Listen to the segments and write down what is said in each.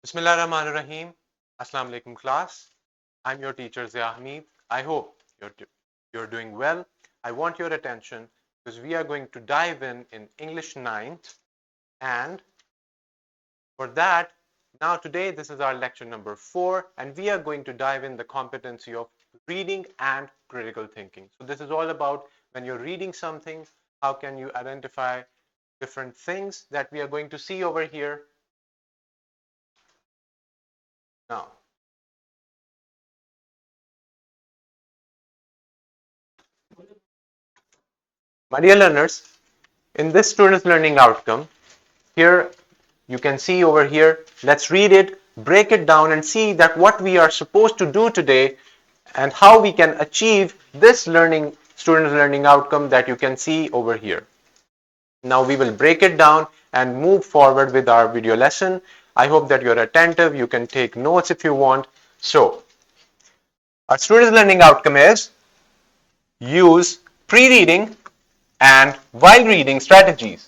Bismillahirrahmanirrahim. Assalamu alaikum class. I'm your teacher Zia Hamid. I hope you're doing well. I want your attention because we are going to dive in English 9th, and for that, now today this is our lecture number 4, and we are going to dive in the competency of reading and critical thinking. So this is all about when you're reading something, how can you identify different things that we are going to see over here. Now, my dear learners, in this student's learning outcome, here you can see over here, let's read it, break it down and see that what we are supposed to do today and how we can achieve this student's learning outcome that you can see over here. Now we will break it down and move forward with our video lesson. I hope that you're attentive. You can take notes if you want. So, our student's learning outcome is use pre-reading and while reading strategies.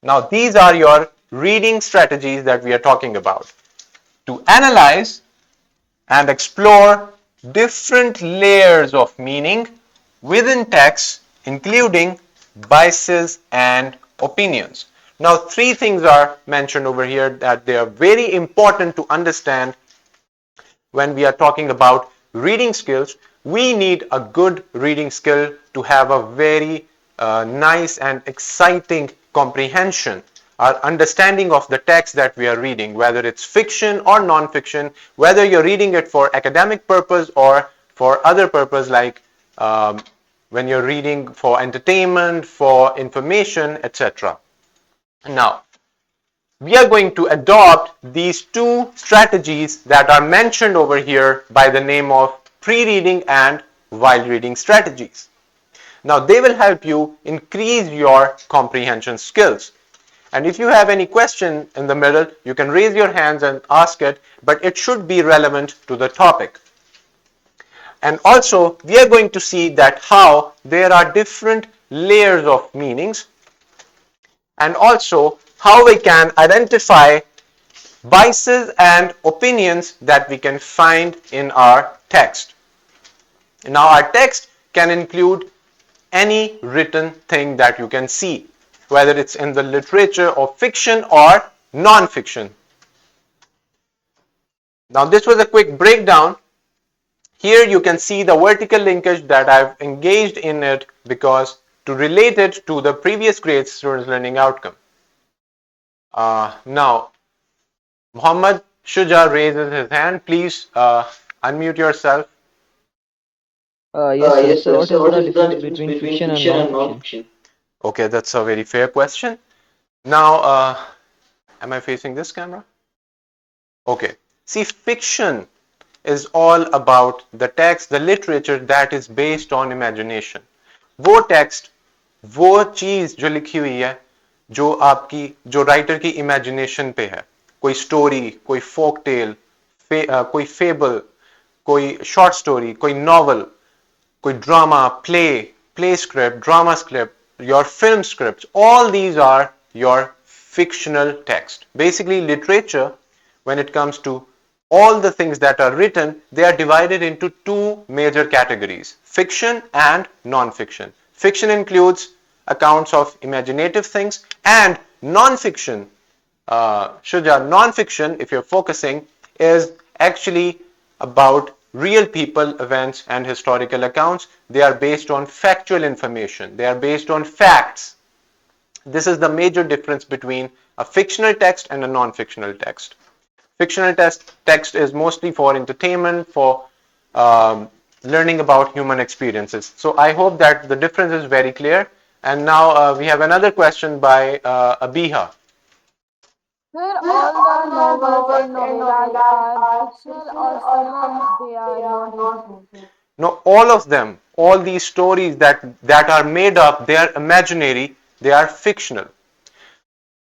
Now, these are your reading strategies that we are talking about. To analyze and explore different layers of meaning within text, including biases and opinions. Now, three things are mentioned over here that they are very important to understand when we are talking about reading skills. We need a good reading skill to have a very nice and exciting comprehension, our understanding of the text that we are reading, whether it's fiction or non-fiction, whether you're reading it for academic purpose or for other purpose like when you're reading for entertainment, for information, etc. Now, we are going to adopt these two strategies that are mentioned over here by the name of pre-reading and while reading strategies. Now, they will help you increase your comprehension skills. And if you have any question in the middle, you can raise your hands and ask it, but it should be relevant to the topic. And also, we are going to see that how there are different layers of meanings, and also how we can identify biases and opinions that we can find in our text. Now, our text can include any written thing that you can see, whether it's in the literature of fiction or non-fiction. Now, this was a quick breakdown. Here you can see the vertical linkage that I've engaged in it because to relate it to the previous grade students' learning outcome. Now, Muhammad Shuja raises his hand. Please unmute yourself. Yes, sir. Yes, Sir, sir. what So, is what the is the difference difference between between fiction and fiction and non-fiction? non-fiction? Okay, that's a very fair question. Now, am I facing this camera? Okay. See, fiction is all about the text, the literature that is based on imagination. वो text, वो चीज जो लिखी हुई है, जो writer की imagination पे है, कोई स्टोरी, कोई फोक टेल, कोई फेबल, कोई शॉर्ट स्टोरी, कोई नॉवल, कोई drama, play script, drama script, your film scripts, all these are your fictional text. Basically, literature, when it comes to all the things that are written, they are divided into two major categories, fiction and non-fiction. Fiction includes accounts of imaginative things, and non-fiction, Shuja, non-fiction, if you're focusing, is actually about real people, events, and historical accounts. They are based on factual information. They are based on facts. This is the major difference between a fictional text and a non-fictional text. Fictional text is mostly for entertainment, for learning about human experiences. So I hope that the difference is very clear. And now we have another question by Abiha. Sir, all the novels and novellas are fictional or some of they are non-fictional? No, all of them, all these stories that are made up, they are imaginary, they are fictional.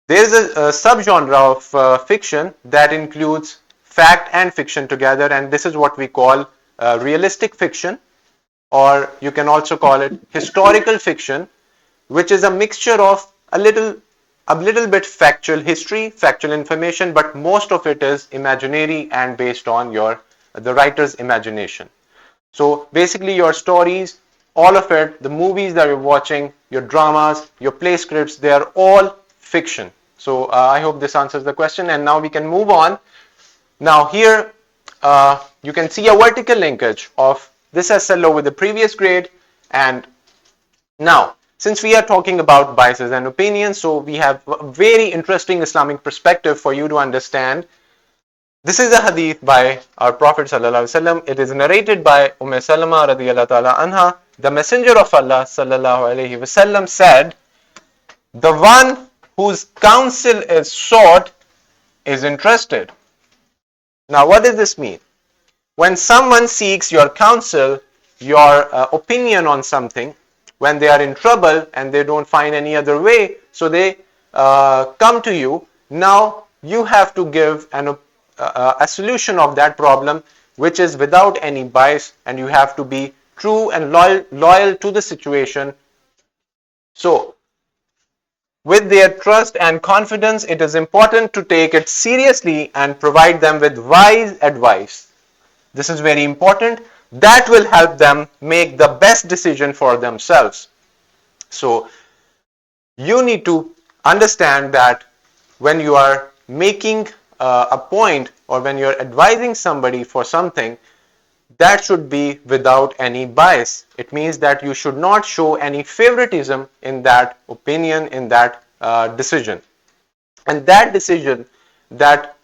There is a subgenre of fiction that includes fact and fiction together, and this is what we call realistic fiction, or you can also call it historical fiction, which is a mixture of a little a little bit factual history, factual information, but most of it is imaginary and based on the writer's imagination. So basically your stories, all of it, the movies that you're watching, your dramas, your play scripts, they are all fiction. So I hope this answers the question, and now we can move on. Now here you can see a vertical linkage of this SLO with the previous grade. And now, since we are talking about biases and opinions, so we have a very interesting Islamic perspective for you to understand. This is a hadith by our Prophet sallallahu alaihi wasallam. It is narrated by Salama radiyallahu ta'ala anha. The Messenger of Allah sallallahu alaihi wasallam said, "The one whose counsel is sought is interested." Now, what does this mean? When someone seeks your counsel, your opinion on something, when they are in trouble and they don't find any other way, so they come to you. Now you have to give a solution of that problem, which is without any bias, and you have to be true and loyal to the situation. So with their trust and confidence, it is important to take it seriously and provide them with wise advice. This is very important. That will help them make the best decision for themselves. So you need to understand that when you are making a point, or when you're advising somebody for something, that should be without any bias. It means that you should not show any favoritism in that opinion, in that decision. And that decision, that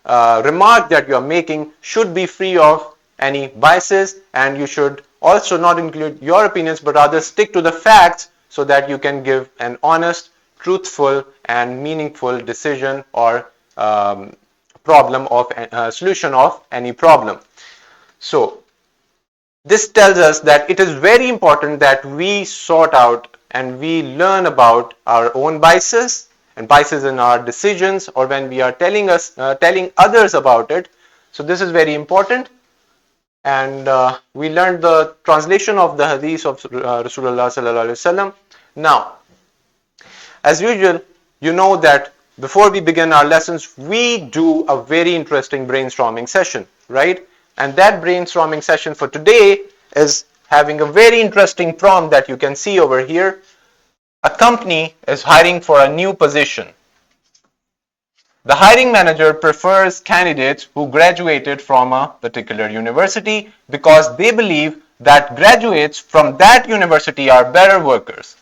remark that you are making should be free of any biases, and you should also not include your opinions, but rather stick to the facts so that you can give an honest, truthful and meaningful decision or problem of solution of any problem. So this tells us that it is very important that we sort out and we learn about our own biases and biases in our decisions, or when we are telling others about it. So this is very important. And we learned the translation of the hadith of Rasulullah sallallahu alaihi wasallam. Now, as usual, you know that before we begin our lessons, we do a very interesting brainstorming session, right? And that brainstorming session for today is having a very interesting prompt that you can see over here. A company is hiring for a new position. The hiring manager prefers candidates who graduated from a particular university because they believe that graduates from that university are better workers.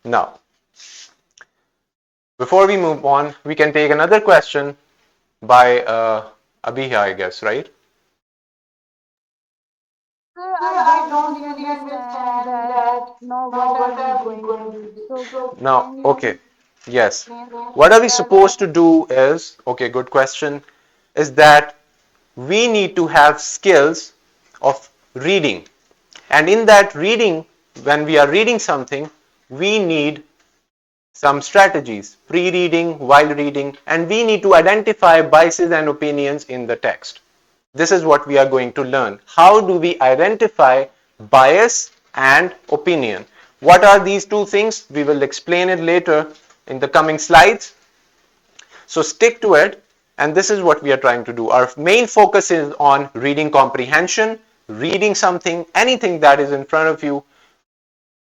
Now, before we move on, we can take another question by Abiha, I guess, right? Sir, I don't really understand that. Now, what are we going to do? So, Now, can you okay, yes. explain What are we supposed to do is, okay, good question, is that we need to have skills of reading. And in that reading, when we are reading something, we need some strategies, pre-reading, while reading, and we need to identify biases and opinions in the text. This is what we are going to learn. How do we identify bias and opinion? What are these two things? We will explain it later in the coming slides. So stick to it, and this is what we are trying to do. Our main focus is on reading comprehension, reading something, anything that is in front of you,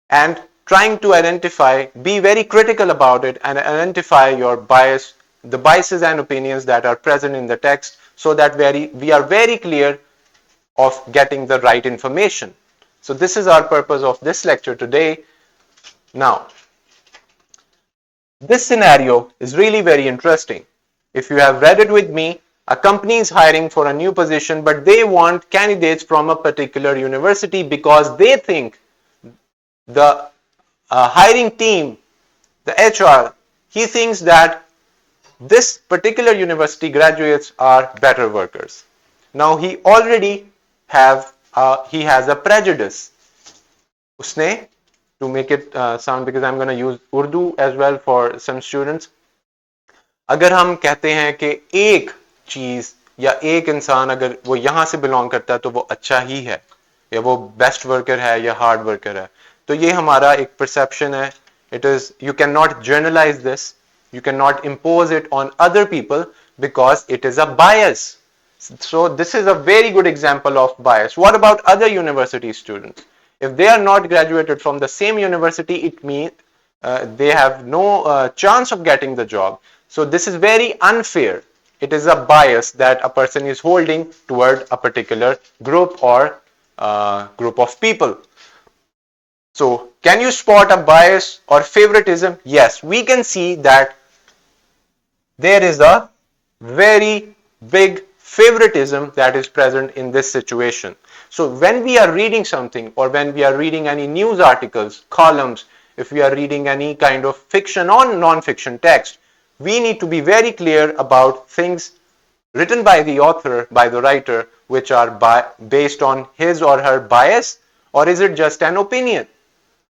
and trying to identify, be very critical about it and identify your bias, the biases and opinions that are present in the text, so that we are very clear of getting the right information. So this is our purpose of this lecture today. Now, this scenario is really very interesting. If you have read it with me, a company is hiring for a new position, but they want candidates from a particular university because they think the hiring team, the HR, he thinks that this particular university graduates are better workers. Now he already he has a prejudice. Usne, to make it sound, because I'm going to use Urdu as well for some students. अगर हम कहते हैं कि एक चीज या एक इंसान अगर वो यहां से बिलोंग करता है तो वो अच्छा ही है, या वो बेस्ट वर्कर है या हार्ड वर्कर है, तो ये हमारा एक परसेप्शन है. It is, you can not generalized this. You cannot impose it on other people because it is a bias. So this is a very good example of bias. What about other university students? If they are not graduated from the same university, it means they have no chance of getting the job. So this is very unfair. It is a bias that a person is holding toward a particular group or group of people. So can you spot a bias or favoritism? Yes, we can see that there is a very big favoritism that is present in this situation. So when we are reading something, or when we are reading any news articles, columns, if we are reading any kind of fiction or non-fiction text, we need to be very clear about things written by the author, by the writer, which are based on his or her bias, or is it just an opinion?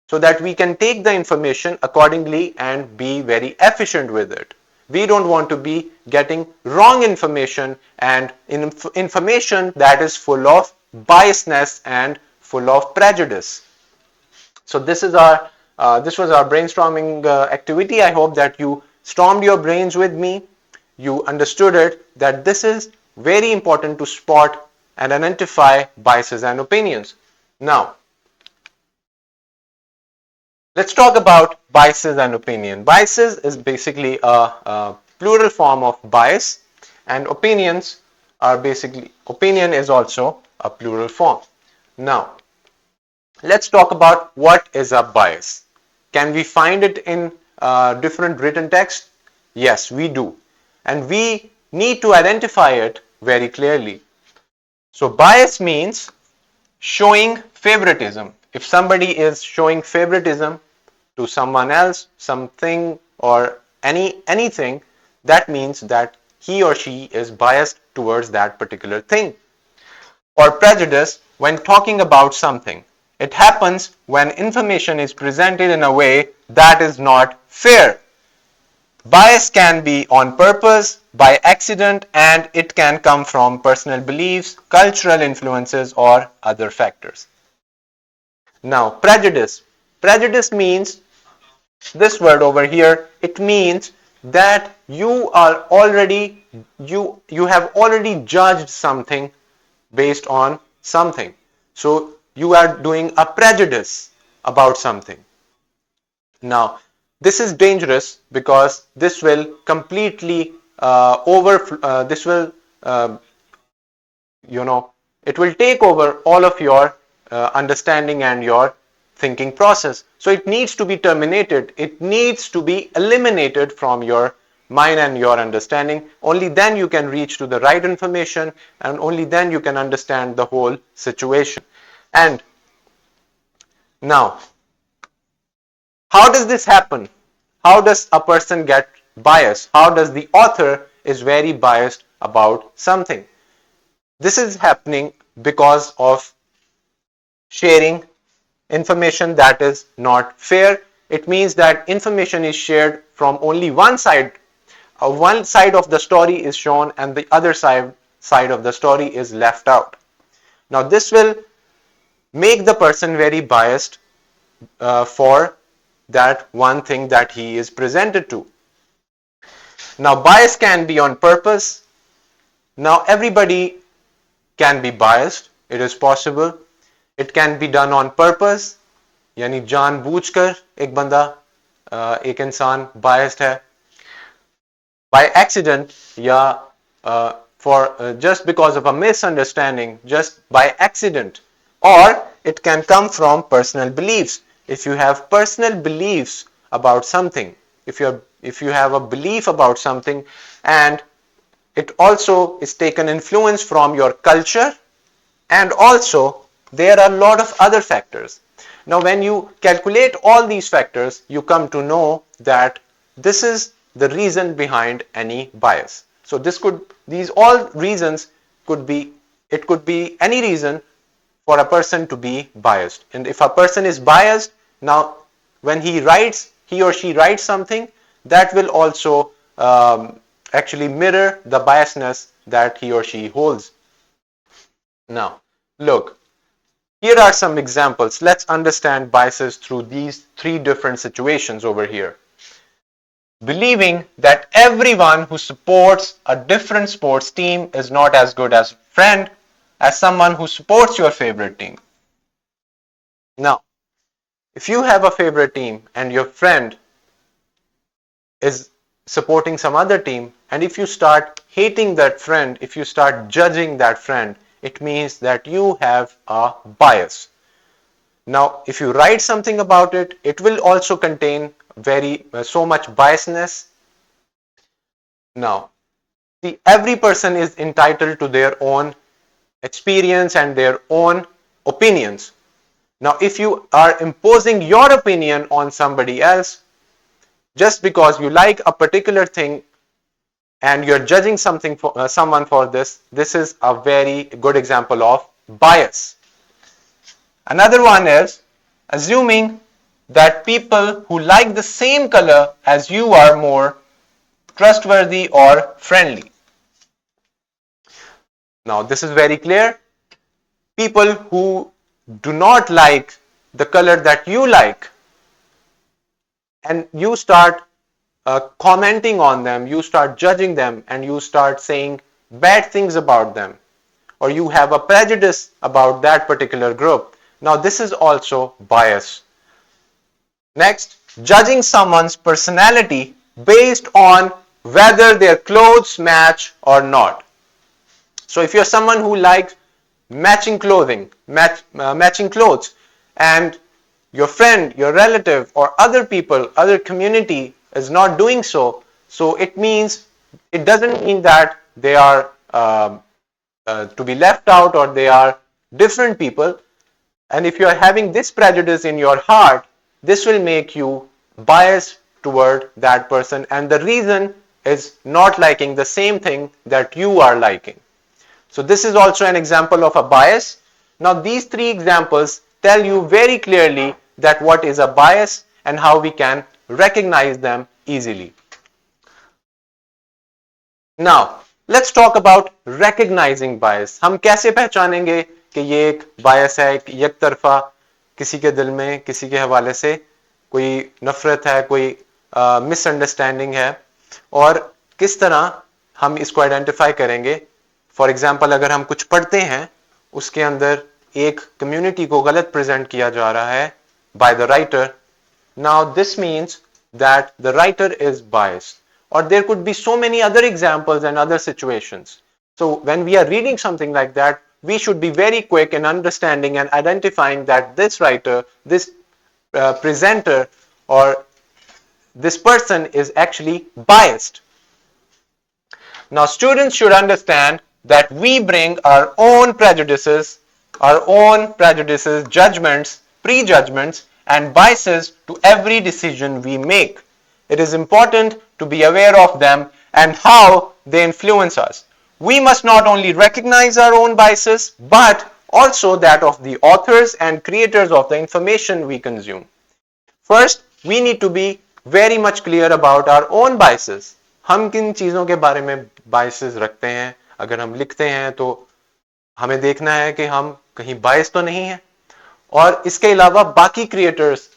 So that we can take the information accordingly and be very efficient with it. We don't want to be getting wrong information and information that is full of biasness and full of prejudice. So this is our this was our brainstorming activity. I hope that you stormed your brains with me. You understood it, that this is very important to spot and identify biases and opinions. Now, let's talk about biases and opinion. Biases is basically a plural form of bias, and opinions are basically, opinion is also a plural form. Now, let's talk about what is a bias. Can we find it in different written text? Yes, we do. And we need to identify it very clearly. So bias means showing favoritism. If somebody is showing favoritism to someone else, something, or anything, that means that he or she is biased towards that particular thing. Or prejudice when talking about something. It happens when information is presented in a way that is not fair. Bias can be on purpose, by accident, and it can come from personal beliefs, cultural influences, or other factors. Now, prejudice. Prejudice means this word over here. It means that you have already judged something based on something. So you are doing a prejudice about something. Now, this is dangerous because this will completely this will uh, it will take over all of your understanding and your thinking process. So it needs to be terminated. It needs to be eliminated from your mind and your understanding. Only then you can reach to the right information, and only then you can understand the whole situation. And now, how does this happen? How does a person get biased? How does the author is very biased about something? This is happening because of sharing information that is not fair. It means that information is shared from only one side. One side of the story is shown and the other side of the story is left out. Now this will make the person very biased for that one thing that he is presented to. Now bias can be on purpose. Now everybody can be biased. It is possible. It can be done on purpose. यानी जानबूझकर एक बंदा एक इंसान biased है. By accident या for just because of a misunderstanding, just by accident, or it can come from personal beliefs. If you have personal beliefs about something, if you have a belief about something, and it also is taken influence from your culture, and also there are a lot of other factors. Now when you calculate all these factors, you come to know that this is the reason behind any bias. So these all reasons could be, it could be any reason for a person to be biased. And if a person is biased, now when he or she writes something, that will also actually mirror the biasness that he or she holds. Now, look, here are some examples. Let's understand biases through these three different situations over here. believing that everyone who supports a different sports team is not as good as a friend as someone who supports your favorite team. Now, if you have a favorite team and your friend is supporting some other team, and if you start hating that friend, if you start judging that friend, it means that you have a bias. Now, if you write something about it, it will also contain so much biasness. Now, see, every person is entitled to their own experience and their own opinions. Now, if you are imposing your opinion on somebody else just because you like a particular thing and you're judging someone for this is a very good example of bias. Another one is assuming that people who like the same color as you are more trustworthy or friendly. Now, this is very clear. People who do not like the color that you like and you start commenting on them, you start judging them, and you start saying bad things about them, or you have a prejudice about that particular group. Now, this is also bias. Next, judging someone's personality based on whether their clothes match or not. So, if you're someone who likes matching matching clothes, and your friend, your relative, or other people, other community is not doing so, so it doesn't mean that they are to be left out or they are different people. And if you are having this prejudice in your heart, this will make you biased toward that person, and the reason is not liking the same thing that you are liking. So this is also an example of a bias. Now these three examples tell you very clearly that what is a bias and how we can recognize them easily. Now let's talk about recognizing bias. हम कैसे पहचानेंगे कि ये एक bias है, एक तरफा किसी के दिल में किसी के हवाले से कोई नफरत है, कोई मिसअंडरस्टैंडिंग है, और किस तरह हम इसको आइडेंटिफाई करेंगे. फॉर एग्जाम्पल, अगर हम कुछ पढ़ते हैं उसके अंदर एक कम्युनिटी को गलत प्रेजेंट किया जा रहा है by the writer, now this means that the writer is biased. Or there could be so many other examples and other situations. So when we are reading something like that, we should be very quick in understanding and identifying that this writer, this presenter, or this person is actually biased. Now students should understand that we bring our own prejudices, judgments, prejudgments, and biases to every decision we make. It is important to be aware of them and how they influence us. We must not only recognize our own biases, but also that of the authors and creators of the information we consume. First, we need to be very much clear about our own biases. हम किन चीजों के बारे में biases रखते हैं. अगर हम लिखते हैं तो हमें देखना है कि हम कहीं bias तो नहीं है. और इसके अलावा बाकी creators,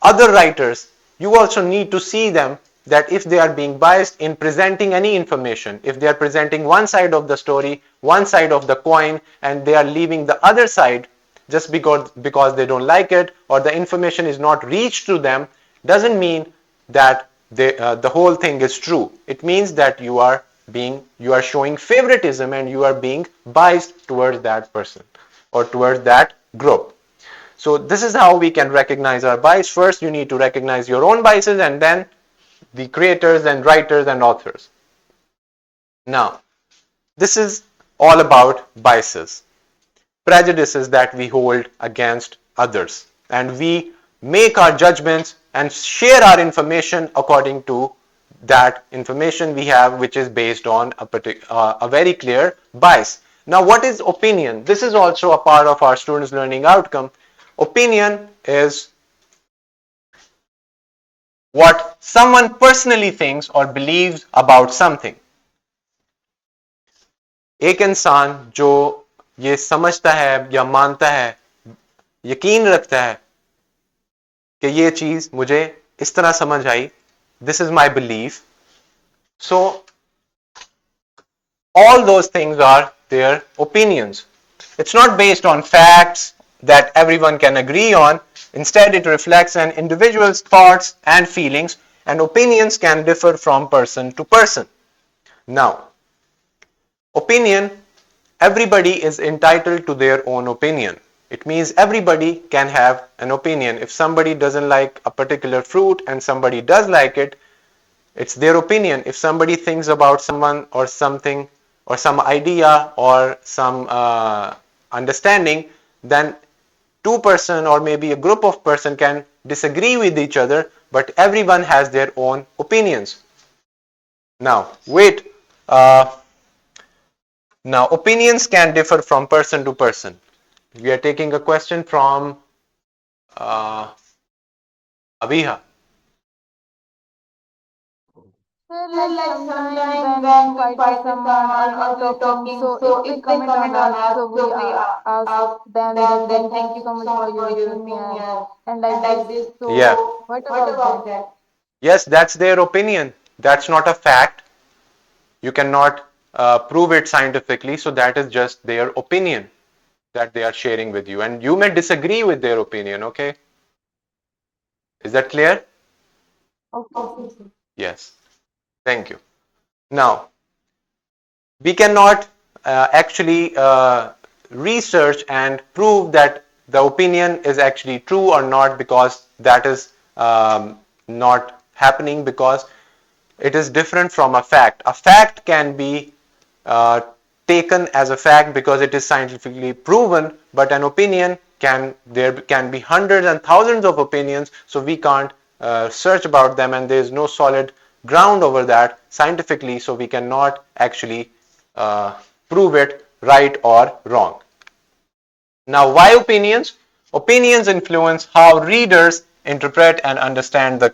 other writers, you also need to see them that if they are being biased in presenting any information, if they are presenting one side of the story, one side of the coin, and they are leaving the other side just because they don't like it or the information is not reached to them, doesn't mean that the whole thing is true. It means that you are showing favoritism and you are being biased towards that person or towards that group. So this is how we can recognize our bias. First, you need to recognize your own biases and then the creators and writers and authors. Now, this is all about biases, prejudices that we hold against others, and we make our judgments and share our information according to that information we have, which is based on a very clear bias. Now, what is opinion? This is also a part of our students' learning outcome. Opinion is what someone personally thinks or believes about something. एक इंसान जो ये समझता है या मानता है, यकीन रखता है कि ये चीज मुझे इस तरह समझ आई This is my belief. So all those things are their opinions. It's not based on facts that everyone can agree on. Instead, it reflects an individual's thoughts and feelings, and opinions can differ from person to person. Now, opinion, everybody is entitled to their own opinion. It means everybody can have an opinion. If somebody doesn't like a particular fruit and somebody does like it, it's their opinion. If somebody thinks about someone or something or some idea or some understanding, then two-person or maybe a group of person can disagree with each other, but everyone has their own opinions. Now, wait. Uh, Now, opinions can differ from person to person. We are taking a question from uh, Abiha. Sir, like sometime when we fight with someone or we are talking, so if they comment on us, so we ask them that thank you so much for your opinion and like this. Yeah. So what about that? Yes, that's their opinion. That's not a fact. You cannot prove it scientifically, so that is just their opinion that they are sharing with you. And you may disagree with their opinion, okay? Is that clear? Okay, sir. Yes. Thank you. Now, we cannot actually research and prove that the opinion is actually true or not, because that is not happening, because it is different from a fact. A fact can be uh, taken as a fact because it is scientifically proven, but an opinion there can be hundreds and thousands of opinions, so we can't search about them, and there is no solid ground over that scientifically, so we cannot actually uh, prove it right or wrong. Now, why opinions? Opinions influence how readers interpret and understand the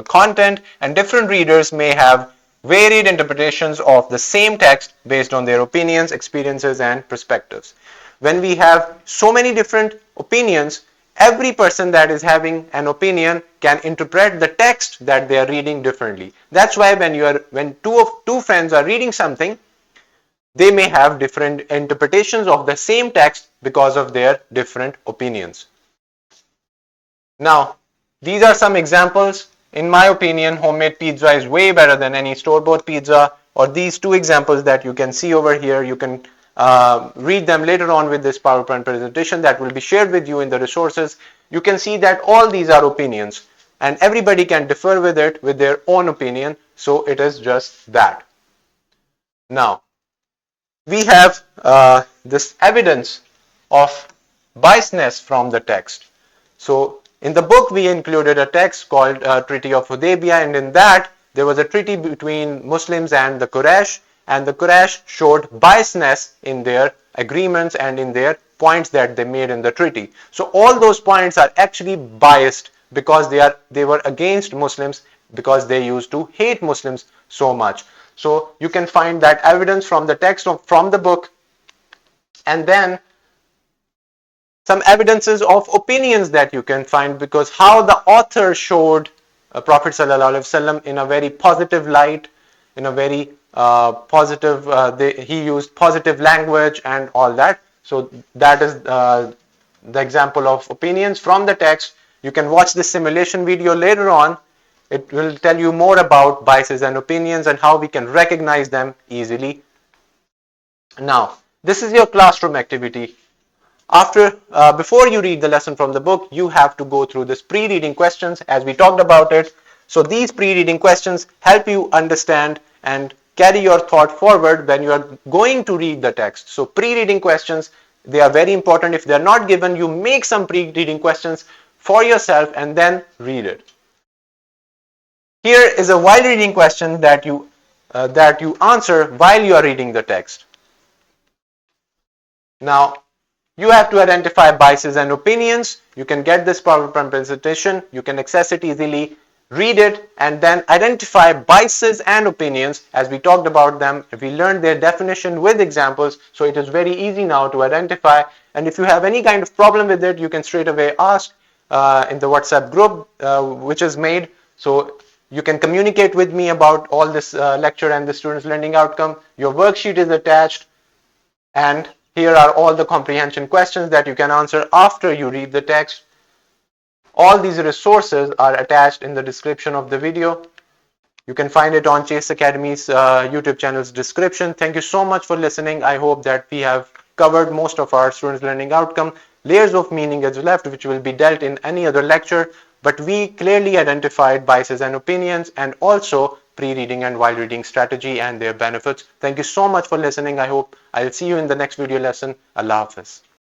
content, and different readers may have varied interpretations of the same text based on their opinions, experiences, and perspectives. When we have so many different opinions, every person that is having an opinion can interpret the text that they are reading differently. That's why when two friends are reading something, they may have different interpretations of the same text because of their different opinions. Now, these are some examples. In my opinion, homemade pizza is way better than any store-bought pizza. Or these two examples that you can see over here, you can read them later on with this PowerPoint presentation that will be shared with you in the resources. You can see that all these are opinions, and everybody can differ with it with their own opinion. So it is just that. Now, we have this evidence of biasness from the text. So in the book we included a text called Treaty of Hudaybiyah, and in that there was a treaty between Muslims and the Quraysh, and the Quraysh showed biasness in their agreements and in their points that they made in the treaty. So all those points are actually biased because they were against Muslims, because they used to hate Muslims so much. So you can find that evidence from the text from the book, and then some evidences of opinions that you can find, because how the author showed Prophet sallallahu alaihi wasallam in a very positive light, in a very positive, he used positive language and all that. So that is the example of opinions from the text. You can watch this simulation video later on. It will tell you more about biases and opinions and how we can recognize them easily. Now, this is your classroom activity. Before you read the lesson from the book, you have to go through this pre-reading questions as we talked about it. So these pre-reading questions help you understand and carry your thought forward when you are going to read the text. So pre-reading questions, they are very important. If they are not given, you make some pre-reading questions for yourself and then read it. Here is a while reading question that you answer while you are reading the text. Now, you have to identify biases and opinions. You can get this PowerPoint presentation. You can access it easily, read it, and then identify biases and opinions. As we talked about them, we learned their definition with examples, so it is very easy now to identify. And if you have any kind of problem with it, you can straight away ask in the WhatsApp group which is made. So You can communicate with me about all this lecture and the students' learning outcome. Your worksheet is attached, and here are all the comprehension questions that you can answer after you read the text. All these resources are attached in the description of the video. You can find it on Chase Academy's YouTube channel's description. Thank you so much for listening. I hope that we have covered most of our students' learning outcome. Layers of meaning is left, which will be dealt in any other lecture, but we clearly identified biases and opinions, and also pre-reading and while reading strategy and their benefits. Thank you so much for listening. I hope I'll see you in the next video lesson. Allah Hafiz.